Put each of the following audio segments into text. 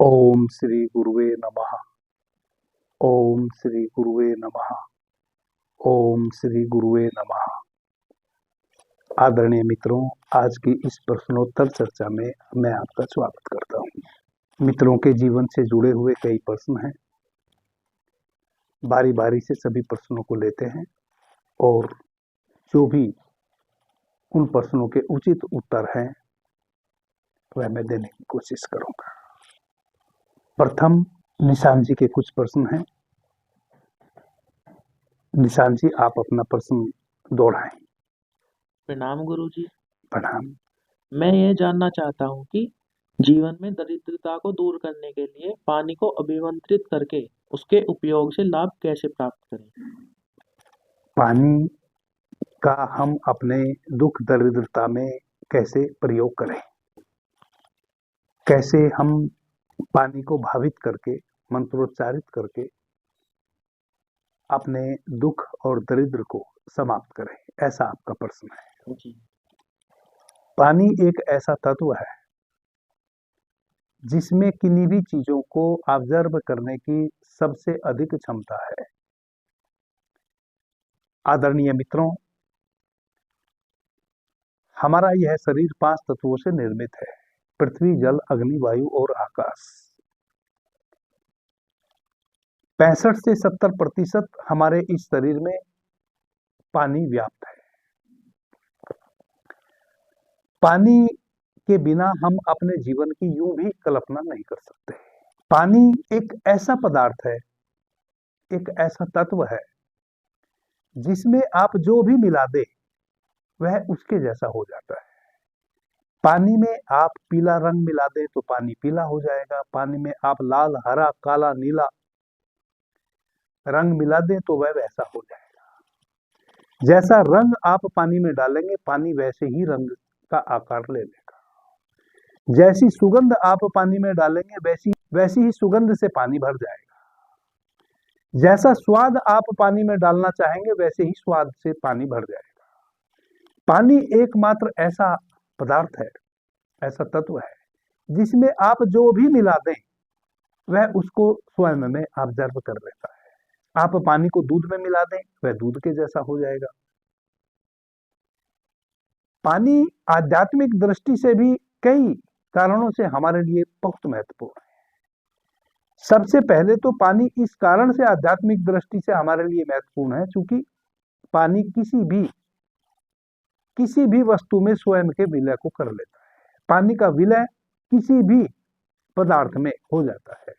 ओम श्री गुरुवे नमः। ओम श्री गुरुवे नमः। ओम श्री गुरुवे नमः। आदरणीय मित्रों, आज की इस प्रश्नोत्तर चर्चा में मैं आपका स्वागत करता हूं। मित्रों के जीवन से जुड़े हुए कई प्रश्न हैं। बारी बारी से सभी प्रश्नों को लेते हैं और जो भी उन प्रश्नों के उचित उत्तर हैं वह मैं देने की कोशिश करूंगा। प्रथम निशान जी के कुछ प्रश्न हैं। निशान जी, आप अपना प्रश्न दोहराएं। प्रणाम गुरुजी। प्रणाम। मैं ये जानना चाहता हूँ कि जीवन में दरिद्रता को दूर करने के लिए पानी को अभिमंत्रित करके उसके उपयोग से लाभ कैसे प्राप्त करें? पानी का हम अपने दुख दरिद्रता में कैसे प्रयोग करें, कैसे हम पानी को भावित करके, मंत्रोच्चारित करके अपने दुख और दरिद्र को समाप्त करें, ऐसा आपका प्रश्न है। जी। पानी एक ऐसा तत्व है जिसमें किन्हीं भी चीजों को ऑब्जर्व करने की सबसे अधिक क्षमता है। आदरणीय मित्रों, हमारा यह शरीर 5 तत्वों से निर्मित है: पृथ्वी, जल, अग्नि, वायु और आकाश। 65 से 70% हमारे इस शरीर में पानी व्याप्त है। पानी के बिना हम अपने जीवन की यूं भी कल्पना नहीं कर सकते। पानी एक ऐसा पदार्थ है, एक ऐसा तत्व है जिसमें आप जो भी मिला दे वह उसके जैसा हो जाता है। पानी में आप पीला रंग मिला दें तो पानी पीला हो जाएगा। पानी में आप लाल, हरा, काला, नीला रंग मिला दें तो वह वैसा हो जाएगा। जैसा रंग आप पानी में डालेंगे, पानी वैसे ही रंग का आकार ले लेगा। जैसी सुगंध आप पानी में डालेंगे, वैसी ही सुगंध से पानी भर जाएगा। जैसा स्वाद आप पानी में डालना चाहेंगे, वैसे ही स्वाद से पानी भर जाएगा। पानी एकमात्र ऐसा पदार्थ है, ऐसा तत्व है जिसमें आप जो भी मिला दें वह उसको स्वयं में ऑब्जर्व कर लेता है। आप पानी को दूध में मिला दें, वह दूध के जैसा हो जाएगा। पानी आध्यात्मिक दृष्टि से भी कई कारणों से हमारे लिए बहुत महत्वपूर्ण है। सबसे पहले तो पानी इस कारण से आध्यात्मिक दृष्टि से हमारे लिए महत्वपूर्ण है क्योंकि पानी किसी भी वस्तु में स्वयं के विलय को कर लेता है। पानी का विलय किसी भी पदार्थ में हो जाता है।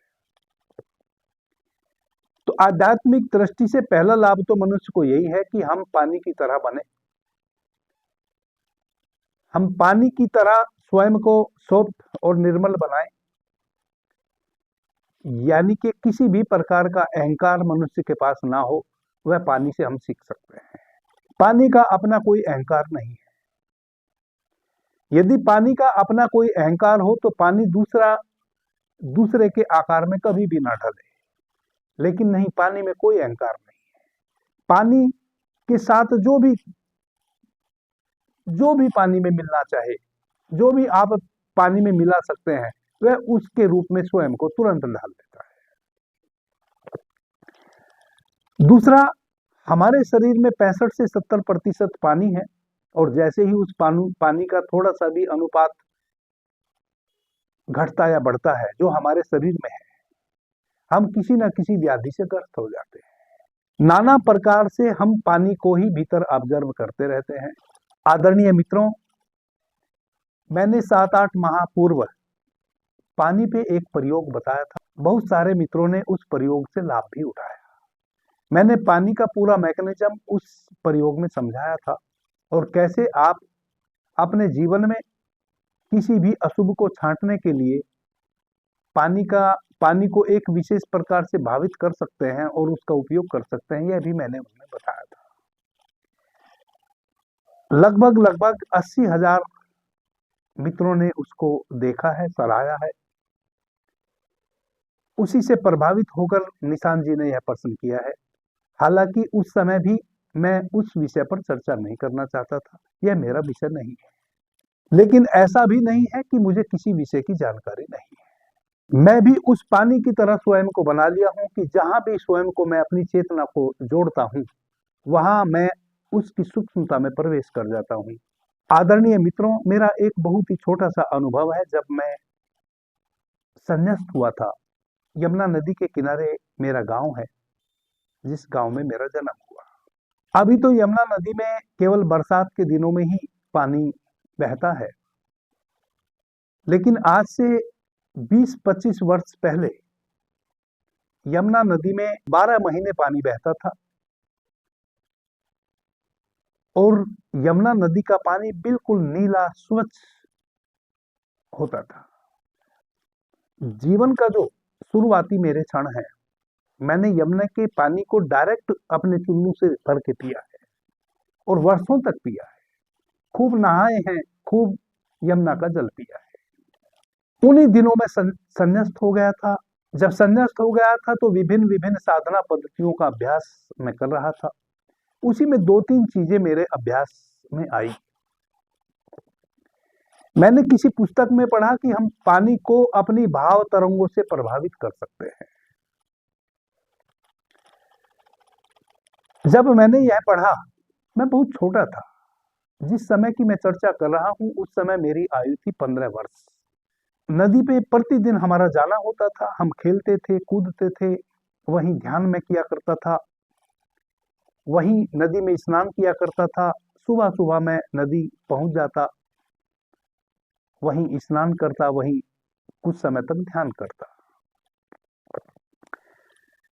तो आध्यात्मिक दृष्टि से पहला लाभ तो मनुष्य को यही है कि हम पानी की तरह बने। हम पानी की तरह स्वयं को सॉफ्ट और निर्मल बनाएं, यानी कि किसी भी प्रकार का अहंकार मनुष्य के पास ना हो, वह पानी से हम सीख सकते हैं। पानी का अपना कोई अहंकार नहीं है। यदि पानी का अपना कोई अहंकार हो तो पानी दूसरे के आकार में कभी भी ना ढले, लेकिन नहीं, पानी में कोई अहंकार नहीं है। पानी के साथ जो भी पानी में मिलना चाहे, जो भी आप पानी में मिला सकते हैं, वह उसके रूप में स्वयं को तुरंत ढाल देता है। दूसरा, हमारे शरीर में 65 से 70% पानी है और जैसे ही उस पानी का थोड़ा सा भी अनुपात घटता या बढ़ता है जो हमारे शरीर में है, हम किसी न किसी व्याधि से ग्रस्त हो जाते हैं। नाना प्रकार से हम पानी को ही भीतर ऑब्जर्व करते रहते हैं। आदरणीय मित्रों, मैंने 7-8 माह पूर्व पानी पे एक प्रयोग बताया था। बहुत सारे मित्रों ने उस प्रयोग से लाभ भी उठाया। मैंने पानी का पूरा मैकेनिज्म उस प्रयोग में समझाया था और कैसे आप अपने जीवन में किसी भी अशुभ को छांटने के लिए पानी को एक विशेष प्रकार से भावित कर सकते हैं और उसका उपयोग कर सकते हैं, यह भी मैंने उन्हें बताया था। लगभग 80,000 मित्रों ने उसको देखा है, सराहा है। उसी से प्रभावित होकर निशान जी ने यह प्रश्न किया है। हालांकि उस समय भी मैं उस विषय पर चर्चा नहीं करना चाहता था, यह मेरा विषय नहीं है। लेकिन ऐसा भी नहीं है कि मुझे किसी विषय की जानकारी नहीं है। मैं भी उस पानी की तरह स्वयं को बना लिया हूं कि जहां भी स्वयं को मैं अपनी चेतना को जोड़ता हूं, वहां मैं उसकी सूक्ष्मता में प्रवेश कर जाता हूं। आदरणीय मित्रों, मेरा एक बहुत ही छोटा सा अनुभव है। जब मैं संन्यास्त हुआ था, यमुना नदी के किनारे मेरा गांव है, जिस गांव में मेरा जन्म हुआ। अभी तो यमुना नदी में केवल बरसात के दिनों में ही पानी बहता है, लेकिन आज से 20-25 वर्ष पहले यमुना नदी में 12 महीने पानी बहता था और यमुना नदी का पानी बिल्कुल नीला स्वच्छ होता था। जीवन का जो शुरुआती मेरे क्षण है, मैंने यमुना के पानी को डायरेक्ट अपने चुल्लू से भर के पिया है और वर्षों तक पिया है। खूब नहाए हैं, खूब यमुना का जल पिया है। उन्हीं दिनों में संन्यास्त हो गया था। जब संन्यास्त हो गया था तो विभिन्न विभिन्न साधना पद्धतियों का अभ्यास मैं कर रहा था। उसी में 2-3 चीजें मेरे अभ्यास में आई। मैंने किसी पुस्तक में पढ़ा कि हम पानी को अपनी भाव तरंगों से प्रभावित कर सकते हैं। जब मैंने यह पढ़ा, मैं बहुत छोटा था। जिस समय की मैं चर्चा कर रहा हूं, उस समय मेरी आयु थी 15 वर्ष। नदी पे प्रतिदिन हमारा जाना होता था। हम खेलते थे, कूदते थे, वहीं ध्यान में किया करता था, वहीं नदी में स्नान किया करता था। सुबह सुबह मैं नदी पहुंच जाता, वहीं स्नान करता, वहीं कुछ समय तक ध्यान करता।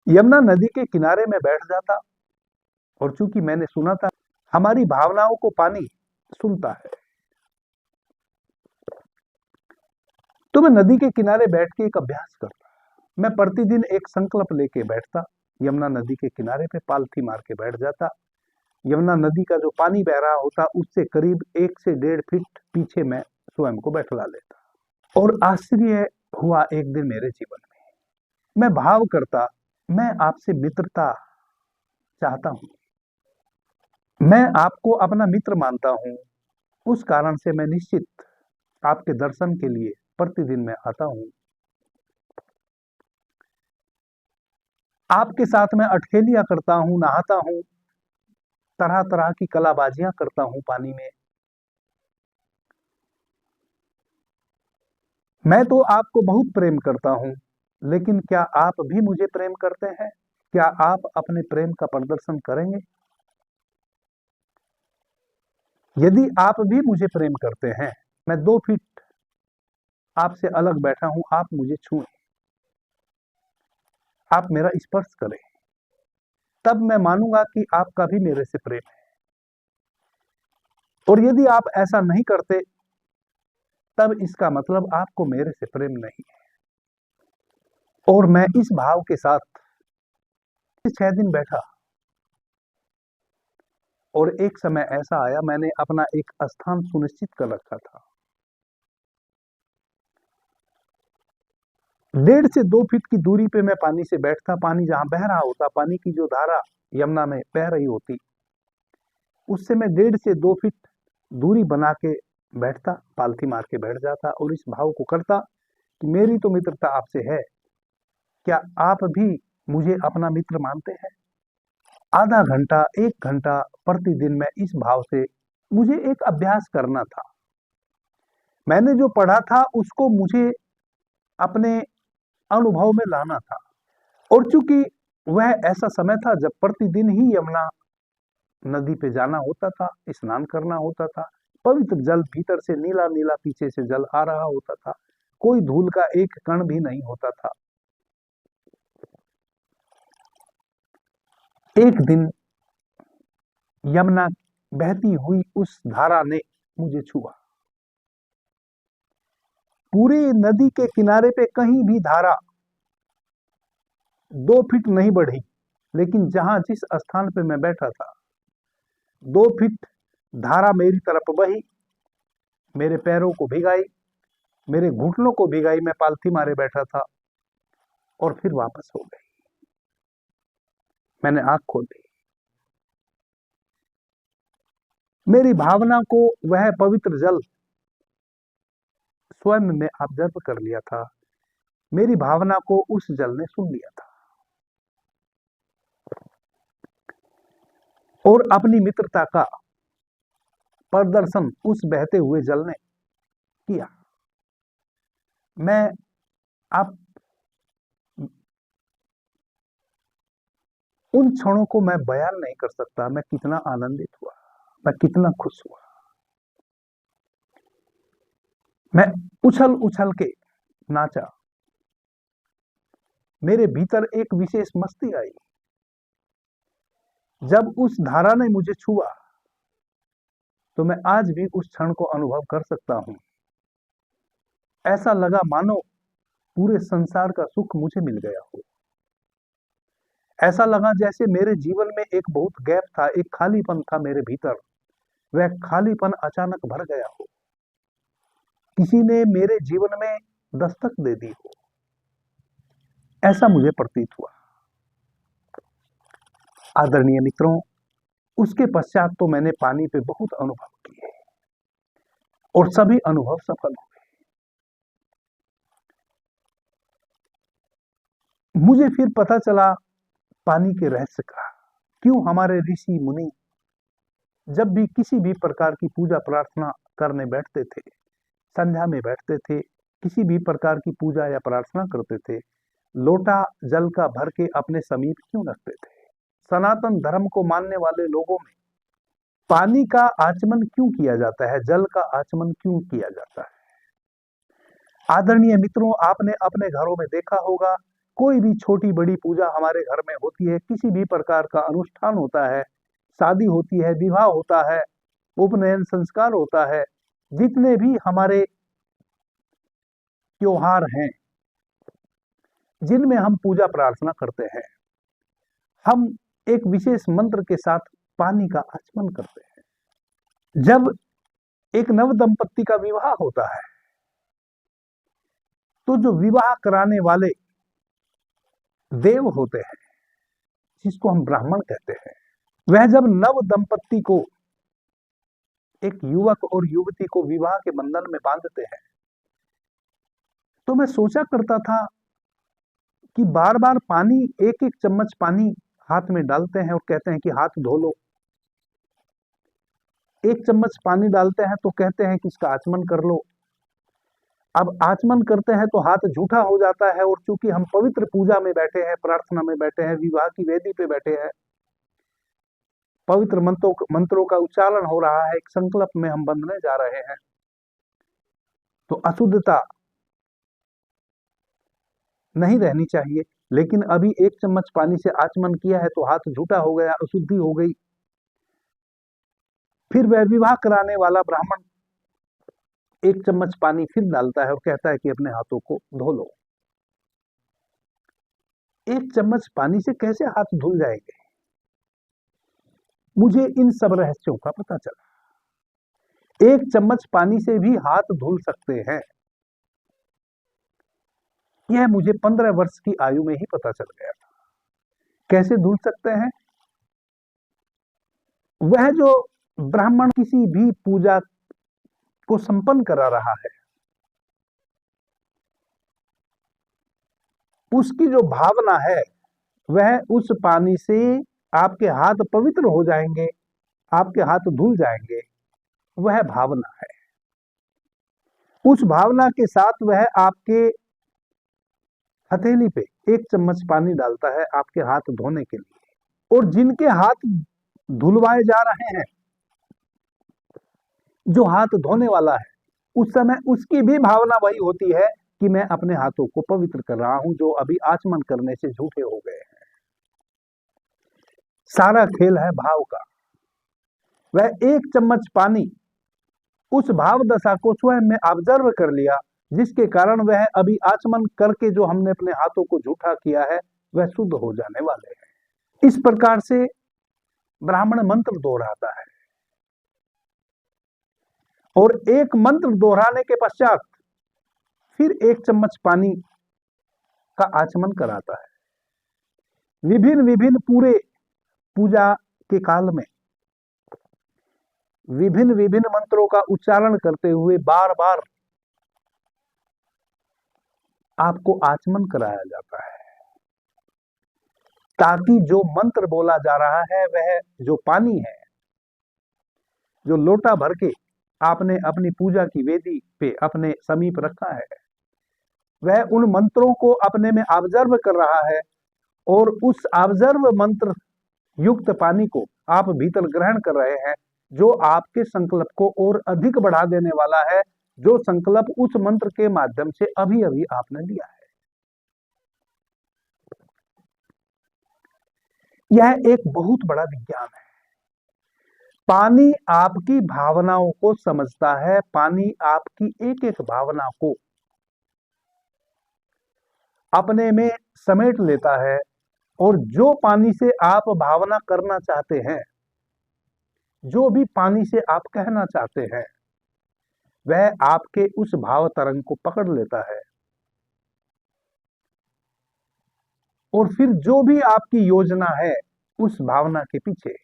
यमुना नदी के किनारे में बैठ जाता और चूंकि मैंने सुना था हमारी भावनाओं को पानी सुनता है, तो मैं नदी के किनारे बैठ के एक अभ्यास करता। मैं प्रतिदिन एक संकल्प लेके बैठता, यमुना नदी के किनारे पे पालथी मार के बैठ जाता। यमुना नदी का जो पानी बह रहा होता, उससे करीब 1 से 1.5 फीट पीछे मैं स्वयं को बैठला लेता। और आश्चर्य हुआ एक दिन मेरे जीवन में। मैं भाव करता, मैं आपसे मित्रता चाहता हूं, मैं आपको अपना मित्र मानता हूं। उस कारण से मैं निश्चित आपके दर्शन के लिए प्रतिदिन मैं आता हूं। आपके साथ मैं अठखेलियां करता हूं, नहाता हूं, तरह तरह की कलाबाजियां करता हूं पानी में। मैं तो आपको बहुत प्रेम करता हूं, लेकिन क्या आप भी मुझे प्रेम करते हैं? क्या आप अपने प्रेम का प्रदर्शन करेंगे? यदि आप भी मुझे प्रेम करते हैं, मैं 2 फीट आपसे अलग बैठा हूं, आप मुझे छुएं, आप मेरा स्पर्श करें, तब मैं मानूंगा कि आपका भी मेरे से प्रेम है। और यदि आप ऐसा नहीं करते, तब इसका मतलब आपको मेरे से प्रेम नहीं है। और मैं इस भाव के साथ 6 दिन बैठा और एक समय ऐसा आया, मैंने अपना एक स्थान सुनिश्चित कर रखा था। 1.5 से 2 फीट की दूरी पे मैं पानी से बैठता। पानी जहां बह रहा होता, पानी की जो धारा यमुना में बह रही होती, उससे मैं 1.5 से 2 फीट दूरी बना के बैठता, पालथी मार के बैठ जाता और इस भाव को करता कि मेरी तो मित्रता आपसे है, क्या आप भी मुझे अपना मित्र मानते हैं? आधा घंटा, 1 घंटा प्रतिदिन मैं इस भाव से, मुझे एक अभ्यास करना था। मैंने जो पढ़ा था उसको मुझे अपने अनुभव में लाना था। और चूंकि वह ऐसा समय था जब प्रतिदिन ही यमुना नदी पे जाना होता था, स्नान करना होता था, पवित्र जल भीतर से नीला नीला पीछे से जल आ रहा होता था, कोई धूल का एक कण भी नहीं होता था। एक दिन यमुना बहती हुई उस धारा ने मुझे छुआ। पूरी नदी के किनारे पे कहीं भी धारा 2 फीट नहीं बढ़ी, लेकिन जहां जिस स्थान पे मैं बैठा था, 2 फीट धारा मेरी तरफ बही, मेरे पैरों को भिगाई, मेरे घुटनों को भिगाई। मैं पालथी मारे बैठा था और फिर वापस हो गई। मैंने आंख खोली, मेरी भावना को वह पवित्र जल स्वयं में ऑब्जर्व कर लिया था। मेरी भावना को उस जल ने सुन लिया था और अपनी मित्रता का प्रदर्शन उस बहते हुए जल ने किया। मैं आप उन क्षणों को मैं बयान नहीं कर सकता, मैं कितना आनंदित हुआ, मैं कितना खुश हुआ। मैं उछल उछल के नाचा, मेरे भीतर एक विशेष मस्ती आई जब उस धारा ने मुझे छुआ। तो मैं आज भी उस क्षण को अनुभव कर सकता हूं। ऐसा लगा मानो पूरे संसार का सुख मुझे मिल गया हो। ऐसा लगा जैसे मेरे जीवन में एक बहुत गैप था, एक खालीपन था मेरे भीतर, वह खालीपन अचानक भर गया हो, किसी ने मेरे जीवन में दस्तक दे दी हो, ऐसा मुझे प्रतीत हुआ। आदरणीय मित्रों, उसके पश्चात तो मैंने पानी पे बहुत अनुभव किए और सभी अनुभव सफल हुए। मुझे फिर पता चला पानी के रहस्य का। क्यों हमारे ऋषि मुनि जब भी किसी भी प्रकार की पूजा प्रार्थना करने बैठते थे, संध्या में बैठते थे, किसी भी प्रकार की पूजा या प्रार्थना करते थे, लोटा जल का भर के अपने समीप क्यों रखते थे? सनातन धर्म को मानने वाले लोगों में पानी का आचमन क्यों किया जाता है, जल का आचमन क्यों किया जाता है? आदरणीय मित्रों, आपने अपने घरों में देखा होगा, कोई भी छोटी बड़ी पूजा हमारे घर में होती है, किसी भी प्रकार का अनुष्ठान होता है, शादी होती है, विवाह होता है, उपनयन संस्कार होता है, जितने भी हमारे त्योहार हैं जिनमें हम पूजा प्रार्थना करते हैं, हम एक विशेष मंत्र के साथ पानी का आचमन करते हैं। जब एक नव दंपत्ति का विवाह होता है तो जो विवाह कराने वाले देव होते हैं, जिसको हम ब्राह्मण कहते हैं, वह जब नव दंपत्ति को, एक युवक और युवती को विवाह के बंधन में बांधते हैं, तो मैं सोचा करता था कि बार बार पानी, एक एक चम्मच पानी हाथ में डालते हैं और कहते हैं कि हाथ धो लो। एक चम्मच पानी डालते हैं तो कहते हैं कि इसका आचमन कर लो। अब आचमन करते हैं तो हाथ झूठा हो जाता है, और चूंकि हम पवित्र पूजा में बैठे हैं, प्रार्थना में बैठे हैं, विवाह की वेदी पे बैठे हैं, पवित्र मंत्रों का उच्चारण हो रहा है, एक संकल्प में हम बंधने जा रहे हैं, तो अशुद्धता नहीं रहनी चाहिए। लेकिन अभी एक चम्मच पानी से आचमन किया है तो हाथ झूठा हो गया, अशुद्धि हो गई। फिर वह विवाह कराने वाला ब्राह्मण एक चम्मच पानी फिर डालता है और कहता है कि अपने हाथों को धो लो। एक चम्मच पानी से कैसे हाथ धुल जाएंगे? मुझे इन सब रहस्यों का पता चला। एक चम्मच पानी से भी हाथ धुल सकते हैं, यह मुझे 15 वर्ष की आयु में ही पता चल गया था। कैसे धुल सकते हैं? वह जो ब्राह्मण किसी भी पूजा को संपन्न करा रहा है, उसकी जो भावना है, वह उस पानी से आपके हाथ पवित्र हो जाएंगे, आपके हाथ धुल जाएंगे, वह भावना है। उस भावना के साथ वह आपके हथेली पे एक चम्मच पानी डालता है आपके हाथ धोने के लिए। और जिनके हाथ धुलवाए जा रहे हैं, जो हाथ धोने वाला है, उस समय उसकी भी भावना वही होती है कि मैं अपने हाथों को पवित्र कर रहा हूं, जो अभी आचमन करने से झूठे हो गए हैं। सारा खेल है भाव का। वह एक चम्मच पानी उस भाव दशा को स्वयं में ऑब्जर्व कर लिया, जिसके कारण वह अभी आचमन करके जो हमने अपने हाथों को झूठा किया है, वह शुद्ध हो जाने वाले हैं। इस प्रकार से ब्राह्मण मंत्र दोहराता है, और एक मंत्र दोहराने के पश्चात फिर एक चम्मच पानी का आचमन कराता है। विभिन्न विभिन्न पूरे पूजा के काल में विभिन्न विभिन्न मंत्रों का उच्चारण करते हुए बार बार आपको आचमन कराया जाता है, ताकि जो मंत्र बोला जा रहा है वह जो पानी है, जो लोटा भर के आपने अपनी पूजा की वेदी पे अपने समीप रखा है, वह उन मंत्रों को अपने में ऑब्जर्व कर रहा है और उस ऑब्जर्व मंत्र युक्त पानी को आप भीतर ग्रहण कर रहे हैं, जो आपके संकल्प को और अधिक बढ़ा देने वाला है, जो संकल्प उस मंत्र के माध्यम से अभी अभी आपने लिया है। यह एक बहुत बड़ा विज्ञान है। पानी आपकी भावनाओं को समझता है, पानी आपकी एक एक भावना को अपने में समेट लेता है, और जो पानी से आप भावना करना चाहते हैं, जो भी पानी से आप कहना चाहते हैं, वह आपके उस भाव तरंग को पकड़ लेता है, और फिर जो भी आपकी योजना है उस भावना के पीछे,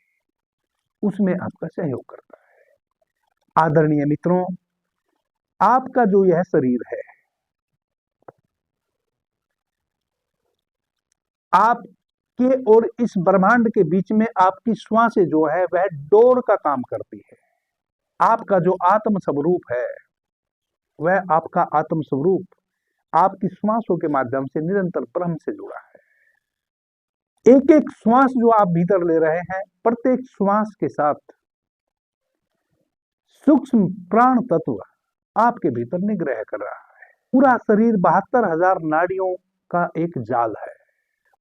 उसमें आपका सहयोग करता है। आदरणीय मित्रों, आपका जो यह शरीर है, आपके और इस ब्रह्मांड के बीच में आपकी श्वासें जो है वह डोर का काम करती है। आपका जो आत्म स्वरूप है, वह आपका आत्म स्वरूप आपकी श्वासों के माध्यम से निरंतर ब्रह्म से जुड़ा है। एक एक श्वास जो आप भीतर ले रहे हैं, प्रत्येक श्वास के साथ सूक्ष्म प्राण तत्व आपके भीतर निग्रह कर रहा है। पूरा शरीर 72,000 नाड़ियों का एक जाल है,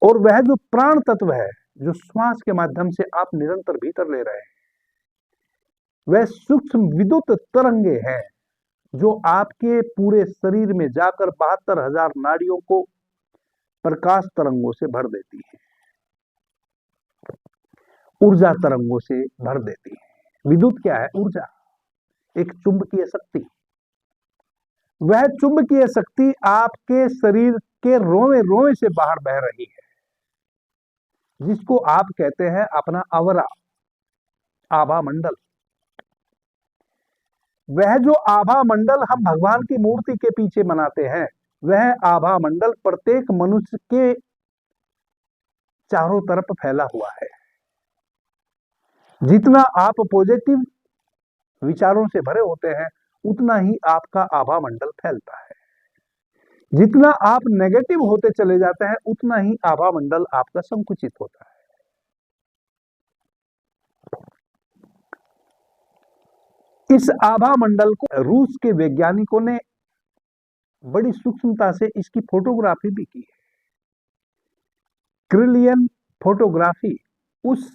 और वह जो प्राण तत्व है, जो श्वास के माध्यम से आप निरंतर भीतर ले रहे हैं, वह सूक्ष्म विद्युत तरंगे हैं, जो आपके पूरे शरीर में जाकर 72,000 नाड़ियों को प्रकाश तरंगों से भर देती है, ऊर्जा तरंगों से भर देती है। विद्युत क्या है? ऊर्जा, एक चुंबकीय शक्ति। वह चुंबकीय शक्ति आपके शरीर के रोवे रोवे से बाहर बह रही है, जिसको आप कहते हैं अपना आवरा, आभा मंडल। वह जो आभा मंडल हम भगवान की मूर्ति के पीछे बनाते हैं, वह आभा मंडल प्रत्येक मनुष्य के चारों तरफ फैला हुआ है। जितना आप पॉजिटिव विचारों से भरे होते हैं, उतना ही आपका आभा मंडल फैलता है। जितना आप नेगेटिव होते चले जाते हैं, उतना ही आभा मंडल आपका संकुचित होता है। इस आभा मंडल को रूस के वैज्ञानिकों ने बड़ी सूक्ष्मता से इसकी फोटोग्राफी भी की है। क्रिलियन फोटोग्राफी, उस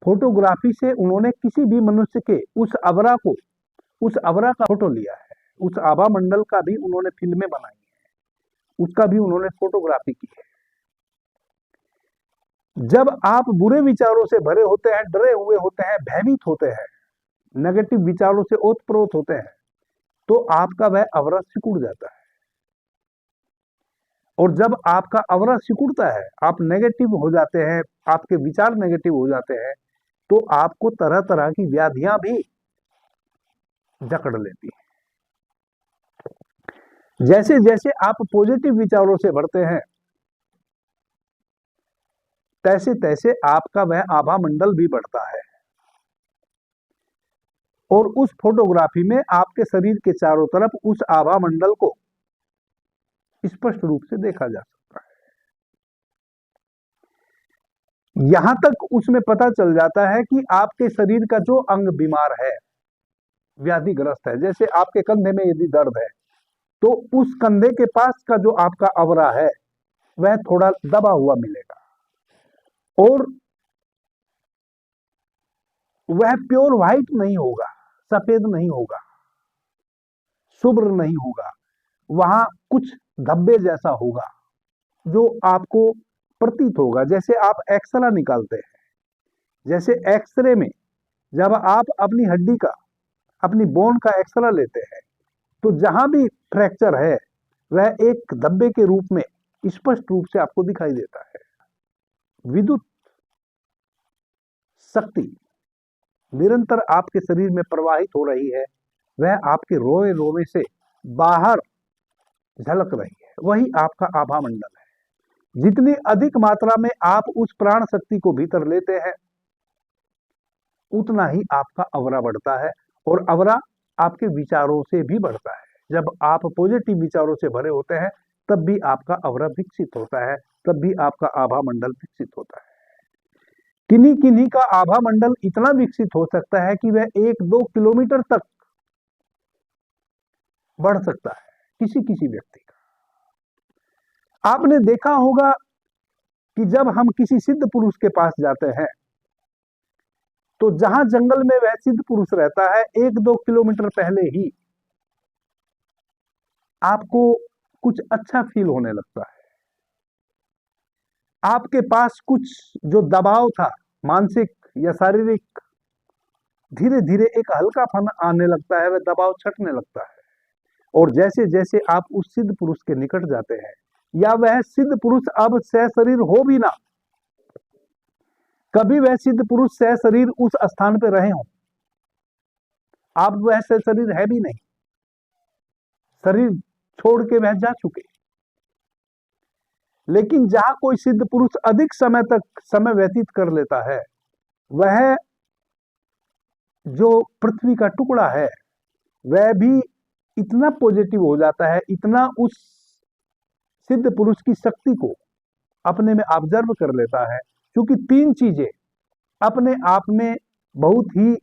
फोटोग्राफी से उन्होंने किसी भी मनुष्य के उस अवरा का फोटो लिया है। उस आभा मंडल का भी उन्होंने फिल्में बनाई है, उसका भी उन्होंने फोटोग्राफी की है। जब आप बुरे विचारों से भरे होते हैं, डरे हुए होते हैं, भयभीत होते हैं, नेगेटिव विचारों से ओतप्रोत होते हैं, तो आपका वह अवरा सिकुड़ जाता है। और जब आपका अवरा सिकुड़ता है, आप नेगेटिव हो जाते हैं, आपके विचार नेगेटिव हो जाते हैं, तो आपको तरह तरह की व्याधियां भी जकड़ लेती हैं। जैसे जैसे आप पॉजिटिव विचारों से भरते हैं, तैसे तैसे आपका वह आभा मंडल भी बढ़ता है, और उस फोटोग्राफी में आपके शरीर के चारों तरफ उस आभा मंडल को स्पष्ट रूप से देखा जा सकता है। यहां तक उसमें पता चल जाता है कि आपके शरीर का जो अंग बीमार है, व्याधिग्रस्त है, जैसे आपके कंधे में यदि दर्द है, तो उस कंधे के पास का जो आपका अवरा है, वह थोड़ा दबा हुआ मिलेगा, और वह प्योर व्हाइट नहीं होगा, सफेद नहीं होगा, शुभ्र नहीं होगा, वहां कुछ धब्बे जैसा होगा, जो आपको प्रतीत होगा। जैसे आप एक्सरे निकालते हैं, जैसे एक्सरे में जब आप अपनी हड्डी का, अपनी बोन का एक्सरे लेते हैं, तो जहां भी फ्रैक्चर है, वह एक धब्बे के रूप में स्पष्ट रूप से आपको दिखाई देता है। विद्युत शक्ति निरंतर आपके शरीर में प्रवाहित हो रही है, वह आपके रोए रोए से बाहर झलक रही है, वही आपका आभा मंडल है। जितनी अधिक मात्रा में आप उस प्राण शक्ति को भीतर लेते हैं, उतना ही आपका अवरा बढ़ता है, और अवरा आपके विचारों से भी बढ़ता है। जब आप पॉजिटिव विचारों से भरे होते हैं, तब भी आपका अवरा विकसित होता है, तब भी आपका आभा मंडल विकसित होता है। किन्हीं किन्हीं का आभा मंडल इतना विकसित हो सकता है कि वह 1-2 किलोमीटर तक बढ़ सकता है, किसी किसी व्यक्ति का। आपने देखा होगा कि जब हम किसी सिद्ध पुरुष के पास जाते हैं, तो जहां जंगल में वह सिद्ध पुरुष रहता है, 1-2 किलोमीटर पहले ही आपको कुछ अच्छा फील होने लगता है। आपके पास कुछ जो दबाव था, मानसिक या शारीरिक, धीरे धीरे एक हल्कापन आने लगता है, वह दबाव छटने लगता है। और जैसे जैसे आप उस सिद्ध पुरुष के निकट जाते हैं, या वह सिद्ध पुरुष अब सशरीर हो भी ना, कभी वह सिद्ध पुरुष सशरीर उस स्थान पर रहे हों, आप वह सशरीर है भी नहीं, शरीर छोड़ के वह जा चुके, लेकिन जहां कोई सिद्ध पुरुष अधिक समय तक समय व्यतीत कर लेता है, वह जो पृथ्वी का टुकड़ा है, वह भी इतना पॉजिटिव हो जाता है, इतना उस सिद्ध पुरुष की शक्ति को अपने में ऑब्जर्व कर लेता है। क्योंकि 3 चीजें अपने आप में बहुत ही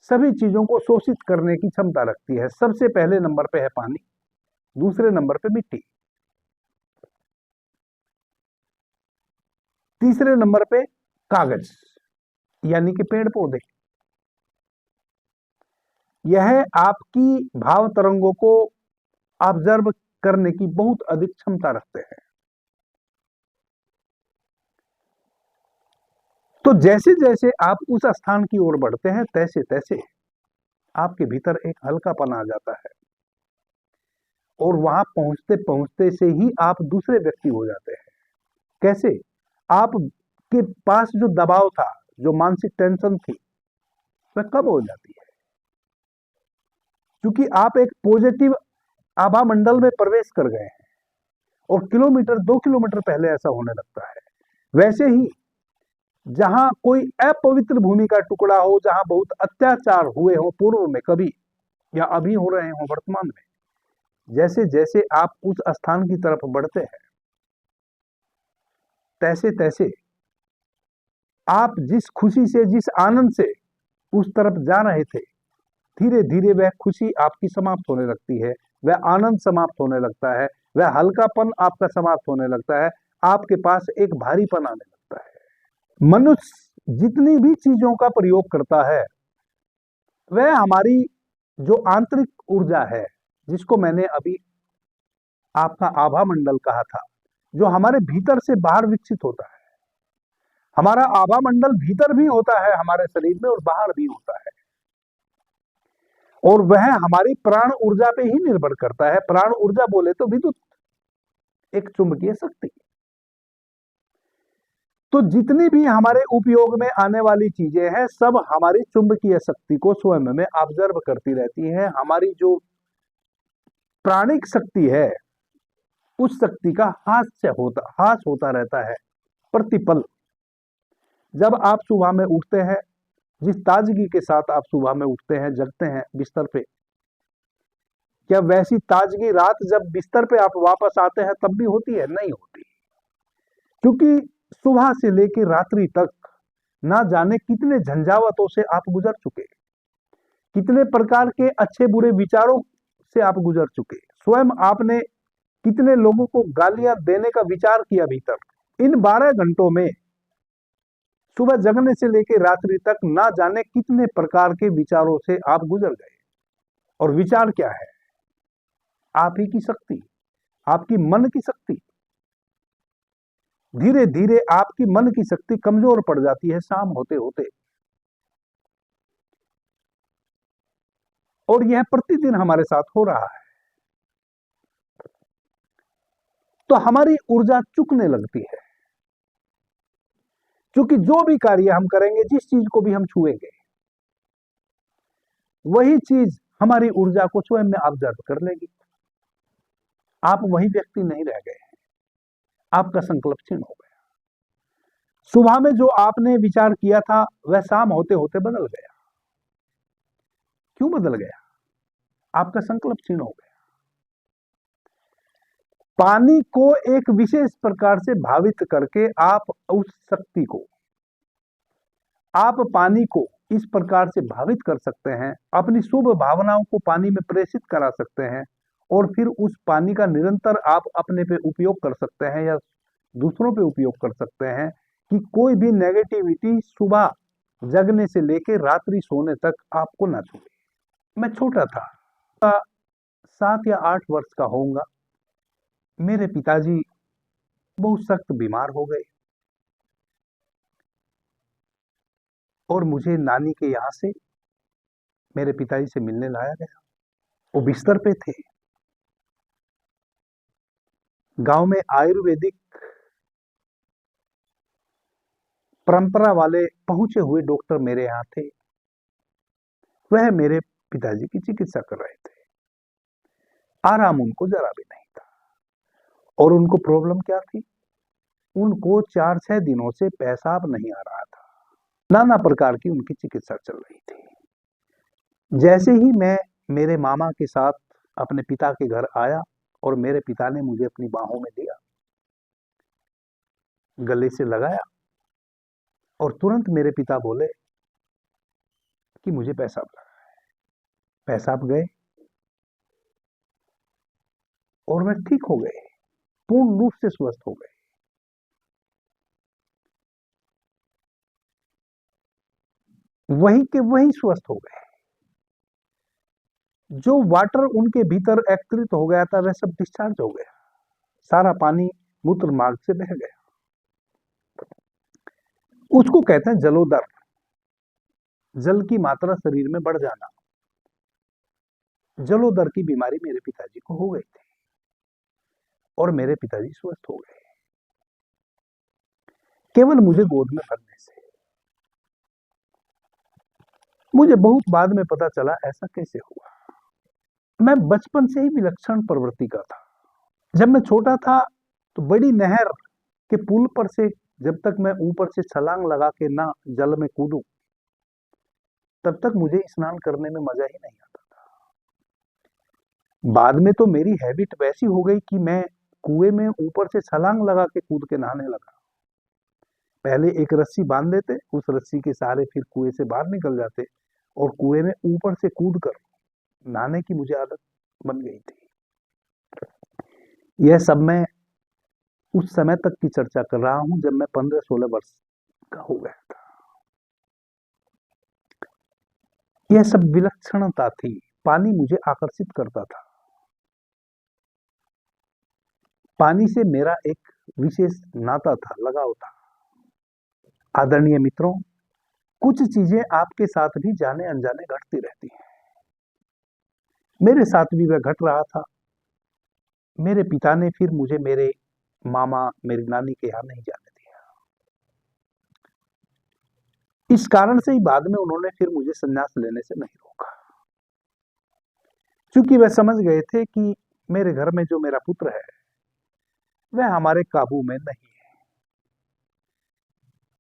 सभी चीजों को शोषित करने की क्षमता रखती है। सबसे पहले नंबर पे है पानी, दूसरे नंबर पे मिट्टी, तीसरे नंबर पे कागज यानी कि पेड़ पौधे। यह आपकी भाव तरंगों को ऑब्जर्व करने की बहुत अधिक क्षमता रखते हैं। तो जैसे जैसे आप उस स्थान की ओर बढ़ते हैं, तैसे तैसे आपके भीतर एक हल्कापन आ जाता है, और वहां पहुंचते पहुंचते से ही आप दूसरे व्यक्ति हो जाते हैं। कैसे? आपके पास जो दबाव था, जो मानसिक टेंशन थी, वह कब हो जाती है, क्योंकि आप एक पॉजिटिव आभा मंडल में प्रवेश कर गए हैं, और किलोमीटर 2 किलोमीटर पहले ऐसा होने लगता है। वैसे ही जहां कोई अपवित्र भूमि का टुकड़ा हो, जहां बहुत अत्याचार हुए हो पूर्व में कभी, या अभी हो रहे हो वर्तमान में, जैसे जैसे आप उस स्थान की तरफ बढ़ते हैं, तैसे तैसे आप जिस खुशी से, जिस आनंद से उस तरफ जा रहे थे, धीरे धीरे वह खुशी आपकी समाप्त होने लगती है, वह आनंद समाप्त होने लगता है, वह हल्कापन आपका समाप्त होने लगता है, आपके पास एक भारीपन आने लगता है। मनुष्य जितनी भी चीजों का प्रयोग करता है, वह हमारी जो आंतरिक ऊर्जा है, जिसको मैंने अभी आपका आभा मंडल कहा था, जो हमारे भीतर से बाहर विकसित होता है। हमारा आभा मंडल भीतर भी होता है हमारे शरीर में, और बाहर भी होता है, और वह हमारी प्राण ऊर्जा पे ही निर्भर करता है। प्राण ऊर्जा बोले तो विद्युत, एक चुंबकीय शक्ति। तो जितनी भी हमारे उपयोग में आने वाली चीजें हैं, सब हमारी चुंबकीय शक्ति को स्वयं में ऑब्जर्व करती रहती हैं। हमारी जो प्राणिक शक्ति है, उस शक्ति का हास होता रहता है प्रतिपल। जब आप सुबह में उठते हैं, जिस ताजगी के साथ आप सुबह में उठते हैं, जगते हैं बिस्तर पे, क्या वैसी ताजगी रात जब बिस्तर पे आप वापस आते हैं तब भी होती है? नहीं होती, क्योंकि सुबह से लेकर रात्रि तक ना जाने कितने झंझावतों से आप गुजर चुके, कितने प्रकार के अच्छे बुरे विचारों से आप गुजर चुके, स्वयं आपने कितने लोगों को गालियां देने का विचार किया भीतर। इन 12 घंटों में सुबह जगने से लेकर रात्रि तक ना जाने कितने प्रकार के विचारों से आप गुजर गए। और विचार क्या है? आप ही की शक्ति, आपकी मन की शक्ति। धीरे धीरे आपकी मन की शक्ति कमजोर पड़ जाती है शाम होते होते, और यह प्रतिदिन हमारे साथ हो रहा है। तो हमारी ऊर्जा चुकने लगती है, क्योंकि जो भी कार्य हम करेंगे, जिस चीज को भी हम छुएंगे, वही चीज हमारी ऊर्जा को स्वयं में ऑब्जर्व कर लेगी। आप वही व्यक्ति नहीं रह गए, आपका संकल्प क्षीण हो गया। सुबह में जो आपने विचार किया था वह शाम होते होते बदल गया। क्यों बदल गया? आपका संकल्प क्षीण हो गया। पानी को एक विशेष प्रकार से भावित करके आप उस शक्ति को, आप पानी को इस प्रकार से भावित कर सकते हैं, अपनी शुभ भावनाओं को पानी में प्रेषित करा सकते हैं, और फिर उस पानी का निरंतर आप अपने पे उपयोग कर सकते हैं या दूसरों पे उपयोग कर सकते हैं कि कोई भी नेगेटिविटी सुबह जगने से लेकर रात्रि सोने तक आपको ना छूए। मैं छोटा था, 7 या 8 वर्ष का होऊंगा। मेरे पिताजी बहुत सख्त बीमार हो गए और मुझे नानी के यहाँ से मेरे पिताजी से मिलने लाया गया। वो बिस्तर पे थे। गांव में आयुर्वेदिक परंपरा वाले पहुंचे हुए डॉक्टर मेरे यहाँ थे। वह मेरे पिताजी की चिकित्सा कर रहे थे। आराम उनको जरा भी नहीं था। और उनको प्रॉब्लम क्या थी? उनको 4-6 दिनों से पेशाब नहीं आ रहा था। नाना प्रकार की उनकी चिकित्सा चल रही थी। जैसे ही मैं मेरे मामा के साथ अपने पिता के घर आया और मेरे पिता ने मुझे अपनी बाहों में लिया, गले से लगाया, और तुरंत मेरे पिता बोले कि मुझे पेशाब लगा है। पेशाब गए और वह ठीक हो गए, पूर्ण रूप से स्वस्थ हो गए। वही के वही स्वस्थ हो गए। जो वाटर उनके भीतर एकत्रित हो गया था वह सब डिस्चार्ज हो गया। सारा पानी मूत्र मार्ग से बह गया। उसको कहते हैं जलोदर। जल की मात्रा शरीर में बढ़ जाना। जलोदर की बीमारी मेरे पिताजी को हो गई थी और मेरे पिताजी स्वस्थ हो गए केवल मुझे गोद में भरने से। मुझे बहुत बाद में पता चला ऐसा कैसे हुआ। मैं बचपन से ही विलक्षण प्रवृत्ति का था। जब मैं छोटा था तो बड़ी नहर के पुल पर से जब तक मैं ऊपर से छलांग लगा के ना जल में कूदूं तब तक मुझे स्नान करने में मजा ही नहीं आता था। बाद में तो मेरी हैबिट वैसी हो गई कि मैं कुएं में ऊपर से छलांग लगा के कूद के नहाने लगा। पहले एक रस्सी बांध देते, उस रस्सी के सहारे फिर कुएं से बाहर निकल जाते और कुएं में ऊपर से कूद कर नहाने की मुझे आदत बन गई थी। यह सब मैं उस समय तक की चर्चा कर रहा हूं जब मैं 15-16 वर्ष का हो गया था। यह सब विलक्षणता थी। पानी मुझे आकर्षित करता था। पानी से मेरा एक विशेष नाता था, लगाव था। आदरणीय मित्रों, कुछ चीजें आपके साथ भी जाने अनजाने घटती रहती हैं। मेरे साथ भी वह घट रहा था। मेरे पिता ने फिर मुझे मेरे मामा, मेरी नानी के यहाँ नहीं जाने दिया। इस कारण से ही बाद में उन्होंने फिर मुझे संन्यास लेने से नहीं रोका, क्योंकि वह समझ गए थे कि मेरे घर में जो मेरा पुत्र है वह हमारे काबू में नहीं है।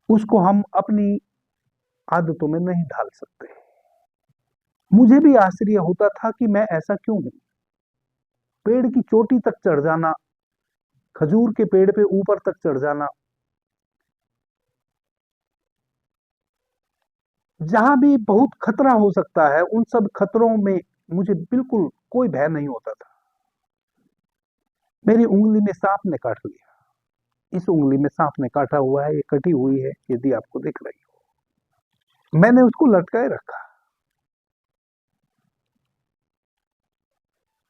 उसको हम अपनी आदतों में नहीं ढाल सकते। मुझे भी आश्चर्य होता था कि मैं ऐसा क्यों हूं। पेड़ की चोटी तक चढ़ जाना, खजूर के पेड़ पे ऊपर तक चढ़ जाना, जहां भी बहुत खतरा हो सकता है उन सब खतरों में मुझे बिल्कुल कोई भय नहीं होता था। मेरी उंगली में सांप ने काट लिया। इस उंगली में सांप ने काटा हुआ है, ये कटी हुई है, यदि आपको दिख रही हो। मैंने उसको लटकाए रखा।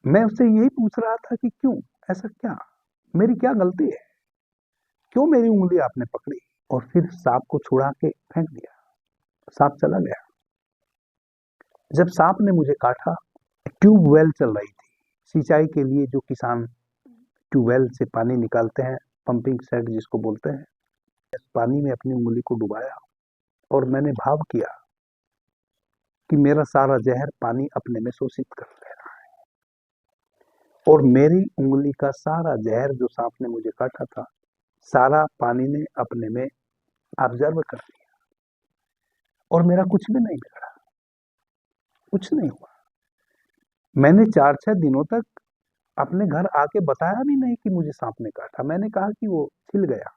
मैं उससे यही पूछ रहा था कि क्यों, ऐसा क्या, मेरी क्या गलती है, क्यों मेरी उंगली आपने पकड़ी? और फिर सांप को छुड़ा के फेंक दिया। सांप चला गया। जब सांप ने मुझे काटा, ट्यूबवेल चल रही थी सिंचाई के लिए। जो किसान ट्यूबवेल से पानी निकालते हैं, पंपिंग सेट जिसको बोलते हैं, इस पानी में अपनी उंगली को डुबाया और मैंने भाव किया कि मेरा सारा जहर पानी अपने में शोषित कर ले रहा है। और मेरी उंगली का सारा जहर जो सांप ने मुझे काटा था, सारा पानी ने अपने में ऑब्जर्व कर लिया और मेरा कुछ भी नहीं बिगड़ा, कुछ नहीं हुआ। मैंने 4-6 दिनों तक अपने घर आके बताया भी नहीं कि मुझे सांप ने काटा। मैंने कहा कि वो छिल गया।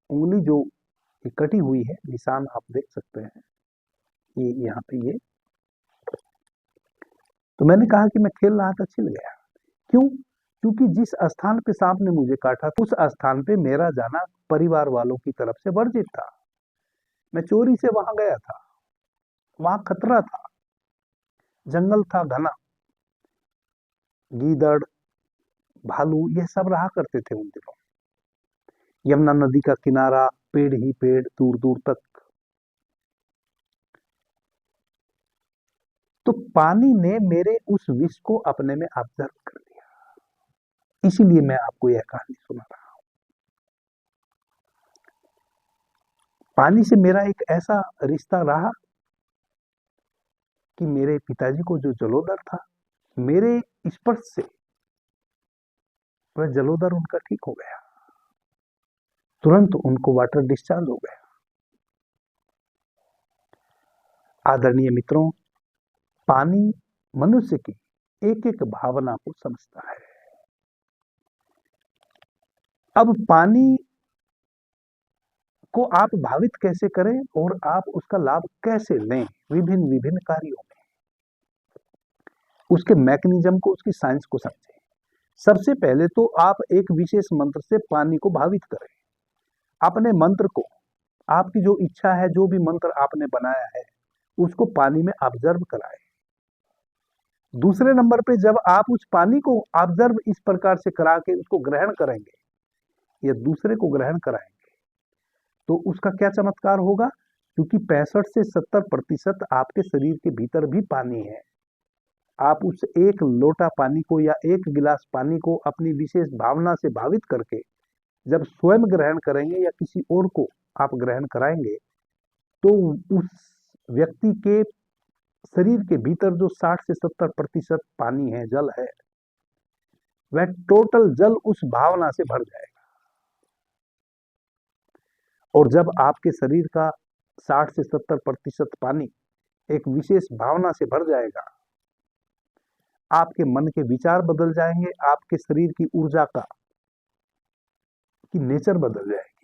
उंगली जो कटी हुई है, निशान आप देख सकते हैं, ये यहाँ पे ये। तो मैंने कहा कि मैं खेल रहा था, छिल गया। क्यों? क्योंकि जिस स्थान पे सांप ने मुझे काटा उस स्थान पे मेरा जाना परिवार वालों की तरफ से वर्जित था। मैं चोरी से वहां गया था, वहां खतरा था, जंगल था घना, गीदड़, भालू ये सब रहा करते थे उन दिनों। यमुना नदी का किनारा, पेड़ ही पेड़ दूर दूर तक। तो पानी ने मेरे उस विष को अपने में ऑब्जर्व कर लिया। इसीलिए मैं आपको यह कहानी सुना रहा हूं। पानी से मेरा एक ऐसा रिश्ता रहा कि मेरे पिताजी को जो जलोदर था, मेरे स्पर्श से वह जलोदर उनका ठीक हो गया। तुरंत उनको वाटर डिस्चार्ज हो गया। आदरणीय मित्रों, पानी मनुष्य की एक एक भावना को समझता है। अब पानी को आप भावित कैसे करें और आप उसका लाभ कैसे लें विभिन्न विभिन्न कार्यों में, उसके मैकेनिज्म को, उसकी साइंस को समझें। सबसे पहले तो आप एक विशेष मंत्र से पानी को भावित करें। अपने मंत्र को, आपकी जो इच्छा है, जो भी मंत्र आपने बनाया है, उसको पानी में ऑब्जर्व कराएं। दूसरे नंबर पे जब आप उस पानी को ऑब्जर्व इस प्रकार से करा के उसको ग्रहण करेंगे या दूसरे को ग्रहण कराएंगे तो उसका क्या चमत्कार होगा? क्योंकि 65 से 70% आपके शरीर के भीतर भी पानी है। आप उस एक लोटा पानी को या एक गिलास पानी को अपनी विशेष भावना से भावित करके जब स्वयं ग्रहण करेंगे या किसी और को आप ग्रहण कराएंगे तो उस व्यक्ति के शरीर के भीतर जो 60 से 70% पानी है, जल है, वह टोटल जल उस भावना से भर जाएगा। और जब आपके शरीर का 60 से 70% पानी एक विशेष भावना से भर जाएगा, आपके मन के विचार बदल जाएंगे, आपके शरीर की ऊर्जा की नेचर बदल जाएगी।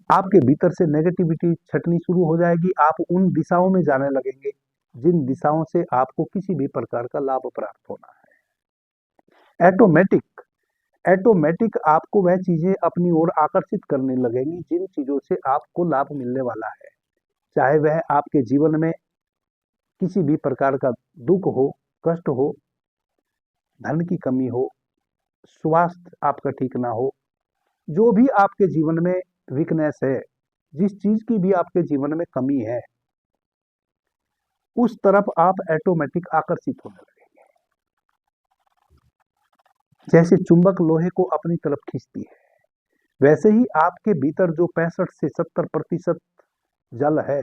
आपके भीतर से नेगेटिविटी छटनी शुरू हो जाएगी। आप उन दिशाओं में जाने लगेंगे जिन दिशाओं से आपको किसी भी प्रकार का लाभ प्राप्त होना है। ऑटोमेटिक आपको वह चीजें अपनी ओर आकर्षित करने लगेंगी जिन चीजों से आपको लाभ मिलने वाला है। चाहे वह आपके जीवन में किसी भी प्रकार का दुख हो, कष्ट हो, धन की कमी हो, स्वास्थ्य आपका ठीक ना हो, जो भी आपके जीवन में वीकनेस है, जिस चीज की भी आपके जीवन में कमी है, उस तरफ आप ऑटोमेटिक आकर्षित होने लगेंगे। जैसे चुंबक लोहे को अपनी तरफ खींचती है, वैसे ही आपके भीतर जो 65 से 70% जल है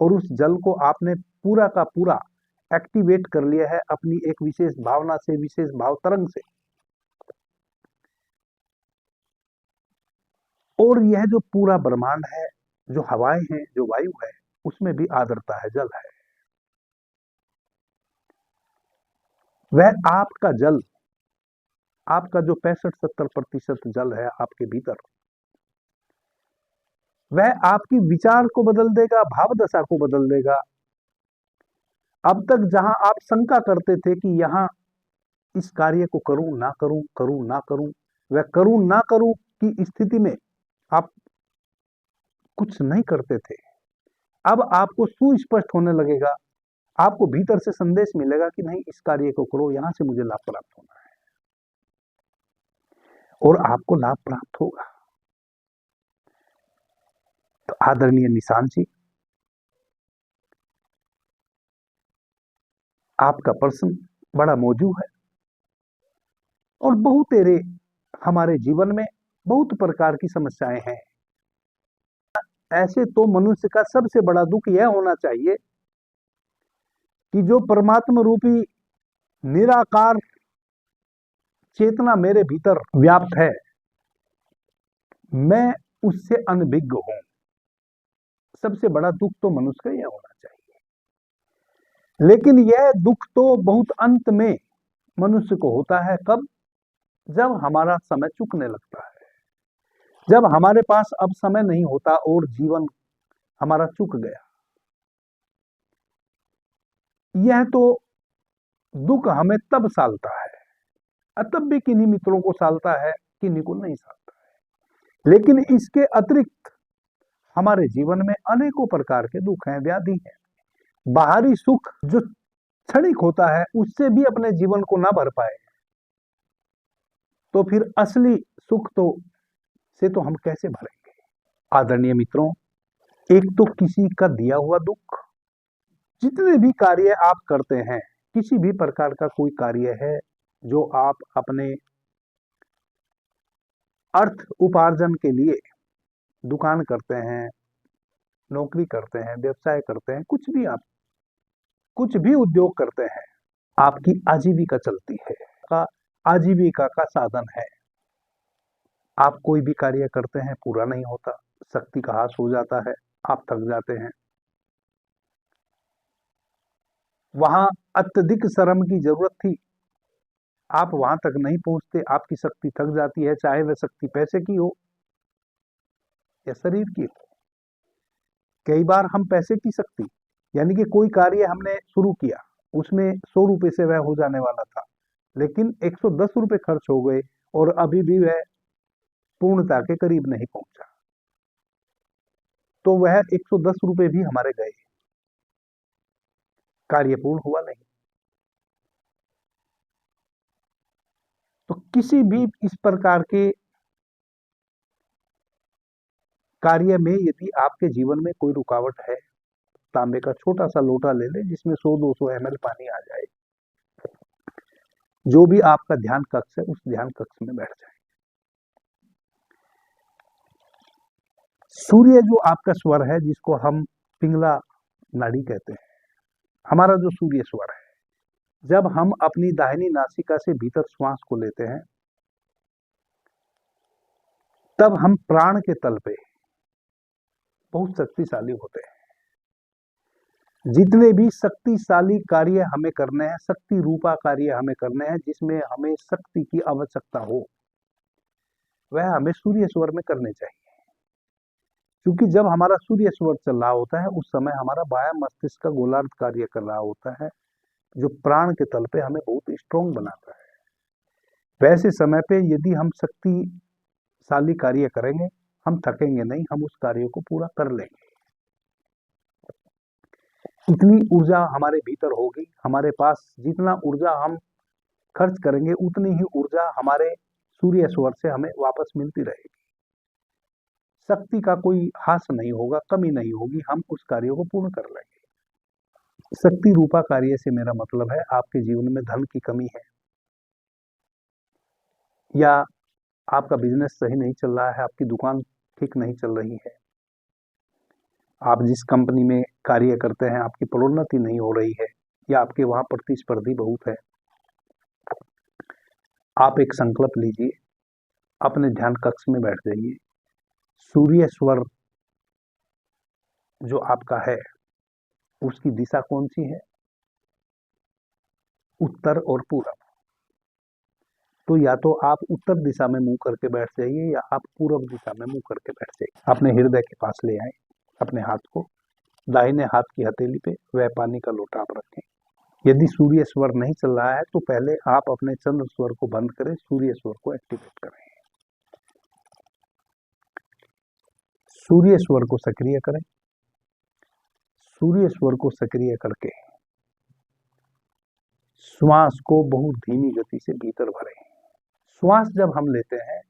और उस जल को आपने पूरा का पूरा एक्टिवेट कर लिया है अपनी एक विशेष भावना से, विशेष भाव तरंग से। और यह जो पूरा ब्रह्मांड है, जो हवाएं हैं, जो वायु है, उसमें भी आर्द्रता है, जल है। वह आपका जल, आपका जो 65-70% जल है आपके भीतर, वह आपकी विचार को बदल देगा, भाव दशा को बदल देगा। अब तक जहां आप शंका करते थे कि यहां इस कार्य को करूं ना करूं, करूं ना करूं, वह करूं ना करूं की स्थिति में आप कुछ नहीं करते थे। अब आपको सुस्पष्ट होने लगेगा, आपको भीतर से संदेश मिलेगा कि नहीं, इस कार्य को करो, यहां से मुझे लाभ प्राप्त होना है, और आपको लाभ प्राप्त होगा। तो आदरणीय निशान जी, आपका प्रश्न बड़ा मौजूद है और बहुतेरे हमारे जीवन में बहुत प्रकार की समस्याएं हैं। ऐसे तो मनुष्य का सबसे बड़ा दुख यह होना चाहिए कि जो परमात्मा रूपी निराकार चेतना मेरे भीतर व्याप्त है, मैं उससे अनभिज्ञ हूं। सबसे बड़ा दुख तो मनुष्य का यह होना चाहिए। लेकिन यह दुख तो बहुत अंत में मनुष्य को होता है। कब? जब हमारा समय चुकने लगता है, जब हमारे पास अब समय नहीं होता और जीवन हमारा चुक गया। यह तो दुख हमें तब सालता है, तब भी किन्हीं मित्रों को सालता है, किन्हीं को नहीं सालता है। लेकिन इसके अतिरिक्त हमारे जीवन में अनेकों प्रकार के दुख हैं, व्याधि हैं। बाहरी सुख जो क्षणिक होता है, उससे भी अपने जीवन को ना भर पाए तो फिर असली सुख से तो हम कैसे भरेंगे? आदरणीय मित्रों, एक तो किसी का दिया हुआ दुख। जितने भी कार्य आप करते हैं, किसी भी प्रकार का कोई कार्य है जो आप अपने अर्थ उपार्जन के लिए दुकान करते हैं, नौकरी करते हैं, व्यवसाय करते हैं, कुछ भी उद्योग करते हैं, आपकी आजीविका चलती है, का आजीविका का साधन है। आप कोई भी कार्य करते हैं, पूरा नहीं होता, शक्ति का ह्रास हो जाता है, आप थक जाते हैं। वहां अत्यधिक श्रम की जरूरत थी, आप वहां तक नहीं पहुंचते, आपकी शक्ति थक जाती है, चाहे वह शक्ति पैसे की हो या शरीर की हो। कई बार हम पैसे की शक्ति, यानी कि कोई कार्य हमने शुरू किया, उसमें 100 रुपए से वह हो जाने वाला था, लेकिन 110 रुपए खर्च हो गए और अभी भी वह पूर्णता के करीब नहीं पहुंचा, तो वह 110 रुपए भी हमारे गए, कार्य पूर्ण हुआ नहीं। तो किसी भी इस प्रकार के कार्य में यदि आपके जीवन में कोई रुकावट है, तांबे का छोटा सा लोटा ले लें जिसमें 100-200 ml पानी आ जाए। जो भी आपका ध्यान कक्ष है, उस ध्यान कक्ष में बैठ जाए। सूर्य जो आपका स्वर है, जिसको हम पिंगला नाड़ी कहते हैं, हमारा जो सूर्य स्वर है, जब हम अपनी दाहिनी नासिका से भीतर श्वास को लेते हैं, तब हम प्राण के तल पे बहुत शक्तिशाली होते हैं। जितने भी शक्तिशाली कार्य हमें करने हैं, शक्ति रूपा कार्य हमें करने हैं, जिसमें हमें शक्ति की आवश्यकता हो, वह हमें सूर्य स्वर में करने चाहिए। क्योंकि जब हमारा सूर्य स्वर चल रहा होता है, उस समय हमारा बायां मस्तिष्क का गोलार्ध कार्य कर रहा होता है, जो प्राण के तल पे हमें बहुत स्ट्रॉन्ग बनाता है। वैसे समय पे यदि हम शक्तिशाली कार्य करेंगे, हम थकेंगे नहीं, हम उस कार्य को पूरा कर लेंगे। इतनी ऊर्जा हमारे भीतर होगी, हमारे पास जितना ऊर्जा हम खर्च करेंगे, उतनी ही ऊर्जा हमारे सूर्य स्वर से हमें वापस मिलती रहेगी। शक्ति का कोई ह्रास नहीं होगा, कमी नहीं होगी, हम उस कार्य को पूर्ण कर लेंगे। शक्ति रूपा कार्य से मेरा मतलब है, आपके जीवन में धन की कमी है, या आपका बिजनेस सही नहीं चल रहा है, आपकी दुकान ठीक नहीं चल रही है, आप जिस कंपनी में कार्य करते हैं आपकी प्रोन्नति नहीं हो रही है, या आपके वहां प्रतिस्पर्धी बहुत है, आप एक संकल्प लीजिए, अपने ध्यान कक्ष में बैठ जाइए। सूर्य स्वर जो आपका है, उसकी दिशा कौन सी है? उत्तर और पूरब। तो या तो आप उत्तर दिशा में मुंह करके बैठ जाइए, या आप पूरब दिशा में मुंह करके बैठ जाइए। अपने हृदय के पास ले आए अपने हाथ को, दाहिने हाथ की हथेली पे वह पानी का लोटा आप रखें। यदि सूर्य स्वर नहीं चल रहा है, तो पहले आप अपने चंद्र स्वर को बंद करें, सूर्य स्वर को एक्टिवेट करें। सूर्य स्वर को सक्रिय करें। सूर्य स्वर को सक्रिय करके श्वास को बहुत धीमी गति से भीतर भरें। श्वास जब हम लेते हैं,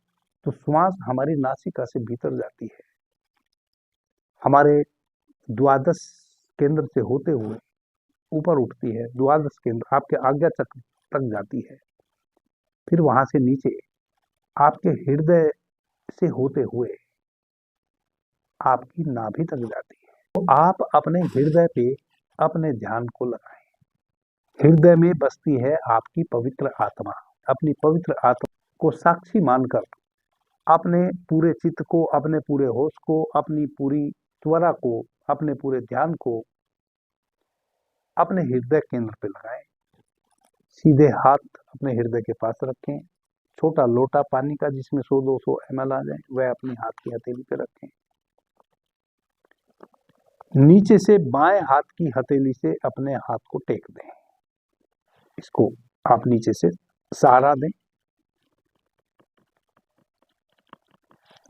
तो श्वास हमारी नासिका से भीतर जाती है, हमारे द्वादश केंद्र से होते हुए ऊपर उठती है, द्वादश केंद्र आपके आज्ञा चक्र तक जाती है, फिर वहां से नीचे आपके हृदय से होते हुए आपकी नाभि तक जाती है। तो आप अपने हृदय पे अपने ध्यान को लगाएं। हृदय में बसती है आपकी पवित्र आत्मा। अपनी पवित्र आत्मा को साक्षी मानकर अपने पूरे चित्त को, अपने पूरे होश को, अपनी पूरी त्वरा को, अपने पूरे ध्यान को अपने हृदय केंद्र पे लगाएं। सीधे हाथ अपने हृदय के पास रखें। छोटा लोटा पानी का जिसमें 100-200 ml आ जाए वह अपनी हाथ की हथेली पे रखें। नीचे से बाएं हाथ की हथेली से अपने हाथ को टेक दें। इसको आप नीचे से सहारा दें।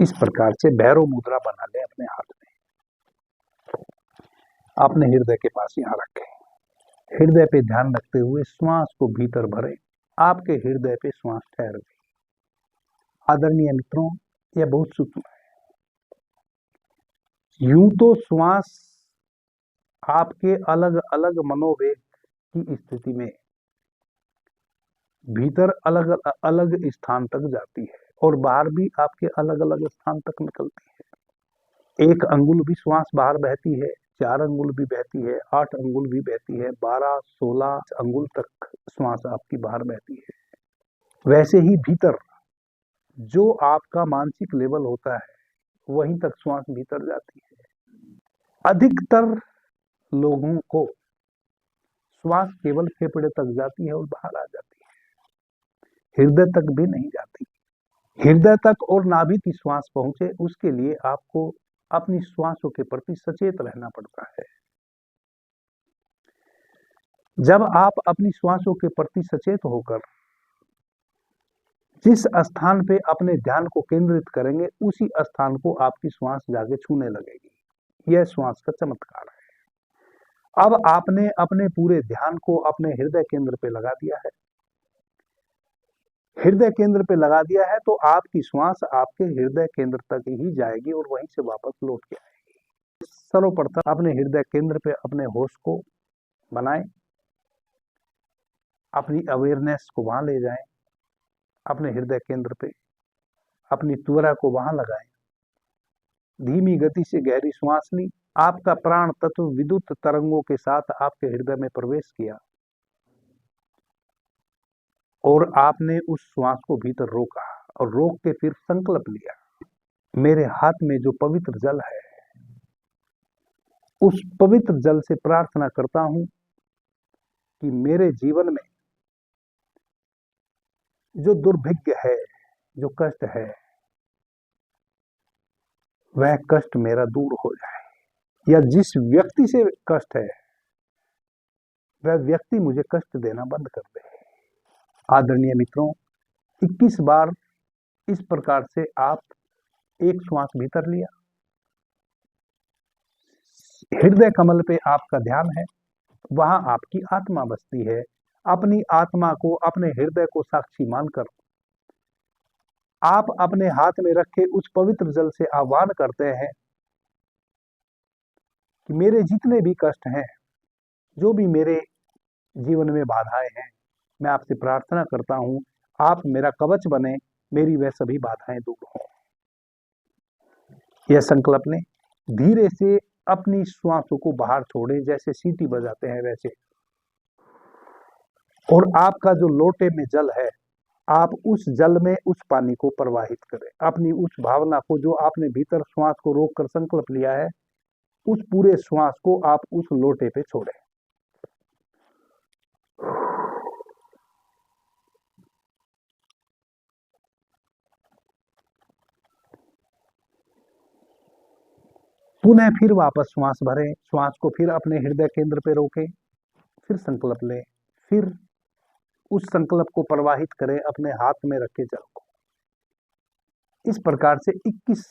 इस प्रकार से भैरव मुद्रा बना लें अपने हाथ में। अपने हृदय के पास यहां रखें। हृदय पे ध्यान रखते हुए श्वास को भीतर भरें। आपके हृदय पे श्वास ठहर गई। आदरणीय मित्रों, यह बहुत सूक्ष्म है। यूं तो श्वास आपके अलग अलग मनोवेग की स्थिति में भीतर अलग अलग स्थान तक जाती है और बाहर भी आपके अलग अलग स्थान तक निकलती है। 1 अंगुल भी श्वास बाहर बहती है, 4 अंगुल भी बहती है, 8 अंगुल भी बहती है, 12-16 अंगुल तक श्वास आपकी बाहर बहती है। वैसे ही भीतर जो आपका मानसिक लेवल होता है वहीं तक श्वास भीतर जाती है। अधिकतर लोगों को श्वास केवल फेफड़े तक जाती है और बाहर आ जाती है, हृदय तक भी नहीं जाती। हृदय तक और नाभि की श्वास पहुंचे उसके लिए आपको अपनी श्वासों के प्रति सचेत रहना पड़ता है। जब आप अपनी श्वासों के प्रति सचेत होकर जिस स्थान पे अपने ध्यान को केंद्रित करेंगे उसी स्थान को आपकी श्वास जाके छूने लगेगी। यह श्वास का चमत्कार है। अब आपने अपने पूरे ध्यान को अपने हृदय केंद्र पे लगा दिया है। हृदय केंद्र पे लगा दिया है तो आपकी श्वास आपके हृदय केंद्र तक ही जाएगी और वहीं से वापस लौट के आएगी। सर्वप्रथम अपने हृदय केंद्र पे अपने होश को बनाएं, अपनी अवेयरनेस को वहां ले जाएं। अपने हृदय केंद्र पे अपनी त्वरा को वहां लगाएं। धीमी गति से गहरी श्वास ली। आपका प्राण तत्व विद्युत तरंगों के साथ आपके हृदय में प्रवेश किया और आपने उस श्वास को भीतर रोका और रोक के फिर संकल्प लिया, मेरे हाथ में जो पवित्र जल है उस पवित्र जल से प्रार्थना करता हूं कि मेरे जीवन में जो दुर्भिक्ष है, जो कष्ट है, वह कष्ट मेरा दूर हो जाए, या जिस व्यक्ति से कष्ट है वह व्यक्ति मुझे कष्ट देना बंद कर दे। आदरणीय मित्रों, 21 बार इस प्रकार से आप एक श्वास भीतर लिया, हृदय कमल पे आपका ध्यान है, वहां आपकी आत्मा बसती है। अपनी आत्मा को, अपने हृदय को साक्षी मानकर आप अपने हाथ में रखे उस पवित्र जल से आह्वान करते हैं कि मेरे जितने भी कष्ट हैं, जो भी मेरे जीवन में बाधाएं हैं, मैं आपसे प्रार्थना करता हूं आप मेरा कवच बने, मेरी वह सभी बाधाएं दूर हों। यह संकल्प लें। धीरे से अपनी श्वासों को बाहर छोड़ें, जैसे सीटी बजाते हैं वैसे। और आपका जो लोटे में जल है, आप उस जल में उस पानी को प्रवाहित करें। अपनी उस भावना को, जो आपने भीतर श्वास को रोककर संकल्प लिया है, उस पूरे श्वास को आप उस लोटे पे छोड़ें। पुनः फिर वापस श्वास भरें। श्वास को फिर अपने हृदय केंद्र पे रोकें, फिर संकल्प लें, फिर उस संकल्प को प्रवाहित करें अपने हाथ में रखे जल को। इस प्रकार से 21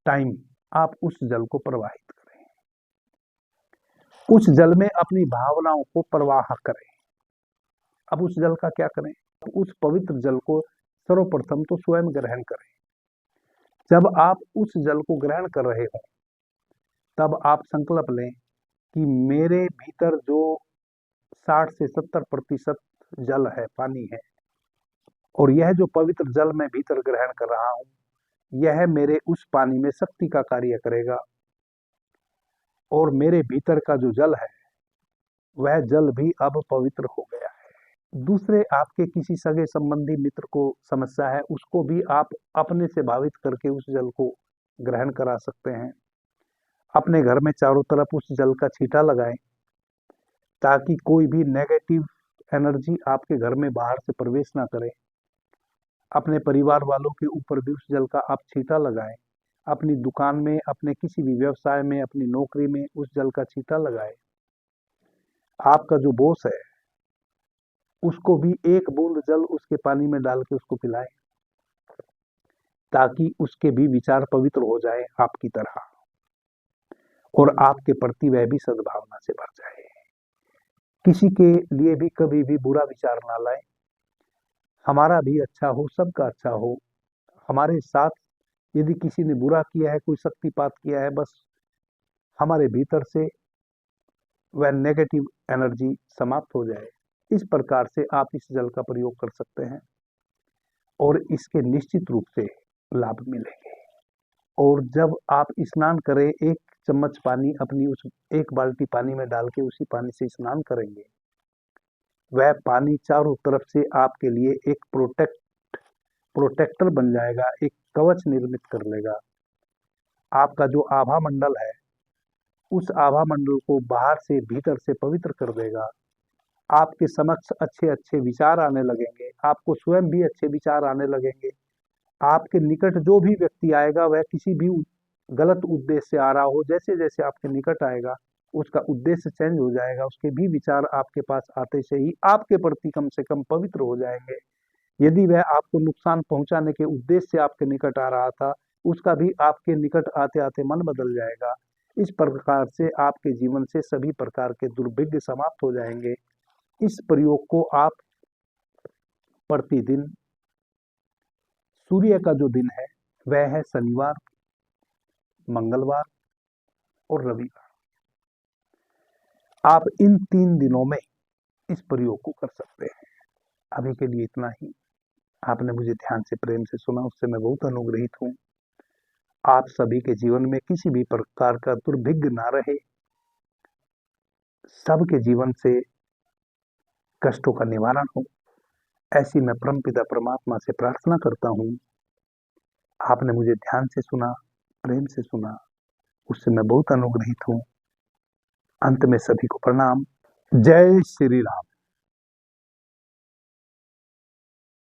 टाइम आप उस जल को प्रवाहित करें। उस जल में अपनी भावनाओं को प्रवाह करें। अब उस जल का क्या करें? उस पवित्र जल को सर्वप्रथम तो स्वयं ग्रहण करें। जब आप उस जल को ग्रहण कर रहे हो तब आप संकल्प लें कि मेरे भीतर जो 60 से 70% जल है, पानी है, और यह जो पवित्र जल मैं भीतर ग्रहण कर रहा हूं, यह मेरे उस पानी में शक्ति का कार्य करेगा और मेरे भीतर का जो जल है वह जल भी अब पवित्र हो गया है। दूसरे आपके किसी सगे संबंधी मित्र को समस्या है, उसको भी आप अपने से भावित करके उस जल को ग्रहण करा सकते हैं। अपने घर में चारों तरफ उस जल का छींटा लगाएं ताकि कोई भी नेगेटिव एनर्जी आपके घर में बाहर से प्रवेश ना करे। अपने परिवार वालों के ऊपर भी उस जल का आप छींटा लगाएं। अपनी दुकान में, अपने किसी भी व्यवसाय में, अपनी नौकरी में उस जल का छींटा लगाएं। आपका जो बॉस है उसको भी एक बूंद जल उसके पानी में डाल के उसको पिलाएं ताकि उसके भी विचार पवित्र हो जाए आपकी तरह, और आपके प्रति वह भी सद्भावना से भर जाए। किसी के लिए भी कभी भी बुरा विचार ना लाए। हमारा भी अच्छा हो, सबका अच्छा हो। हमारे साथ यदि किसी ने बुरा किया है, कोई शक्तिपात किया है, बस हमारे भीतर से वह नेगेटिव एनर्जी समाप्त हो जाए। इस प्रकार से आप इस जल का प्रयोग कर सकते हैं और इसके निश्चित रूप से लाभ मिलेंगे। और जब आप स्नान करें, एक चम्मच पानी अपनी उस एक बाल्टी पानी में डाल के उसी पानी से स्नान करेंगे, वह पानी चारों तरफ से आपके लिए एक प्रोटेक्टर बन जाएगा, एक कवच निर्मित कर लेगा। आपका जो आभा मंडल है उस आभा मंडल को बाहर से भीतर से पवित्र कर देगा। आपके समक्ष अच्छे अच्छे विचार आने लगेंगे, आपको स्वयं भी अच्छे विचार आने लगेंगे। आपके निकट जो भी व्यक्ति आएगा वह किसी भी गलत उद्देश्य से आ रहा हो, जैसे जैसे आपके निकट आएगा उसका उद्देश्य चेंज हो जाएगा, उसके भी विचार आपके पास आते से ही आपके प्रति कम से कम पवित्र हो जाएंगे। यदि वह आपको नुकसान पहुंचाने के उद्देश्य से आपके निकट आ रहा था, उसका भी आपके निकट आते आते मन बदल जाएगा। इस प्रकार से आपके जीवन से सभी प्रकार के दुर्भिक्ष समाप्त हो जाएंगे। इस प्रयोग को आप प्रतिदिन, सूर्य का जो दिन है वह है शनिवार, मंगलवार और रविवार, आप इन 3 दिनों में इस प्रयोग को कर सकते हैं। अभी के लिए इतना ही। आपने मुझे ध्यान से, प्रेम से सुना, उससे मैं बहुत अनुग्रहित हूँ। आप सभी के जीवन में किसी भी प्रकार का दुर्भिक्ष ना रहे, सबके जीवन से कष्टों का निवारण हो, ऐसी मैं परमपिता परमात्मा से प्रार्थना करता हूँ। आपने मुझे ध्यान से सुना, प्रेम से सुना, उससे मैं बहुत अनुग्रहित हूँ। अंत में सभी को प्रणाम। जय श्री राम।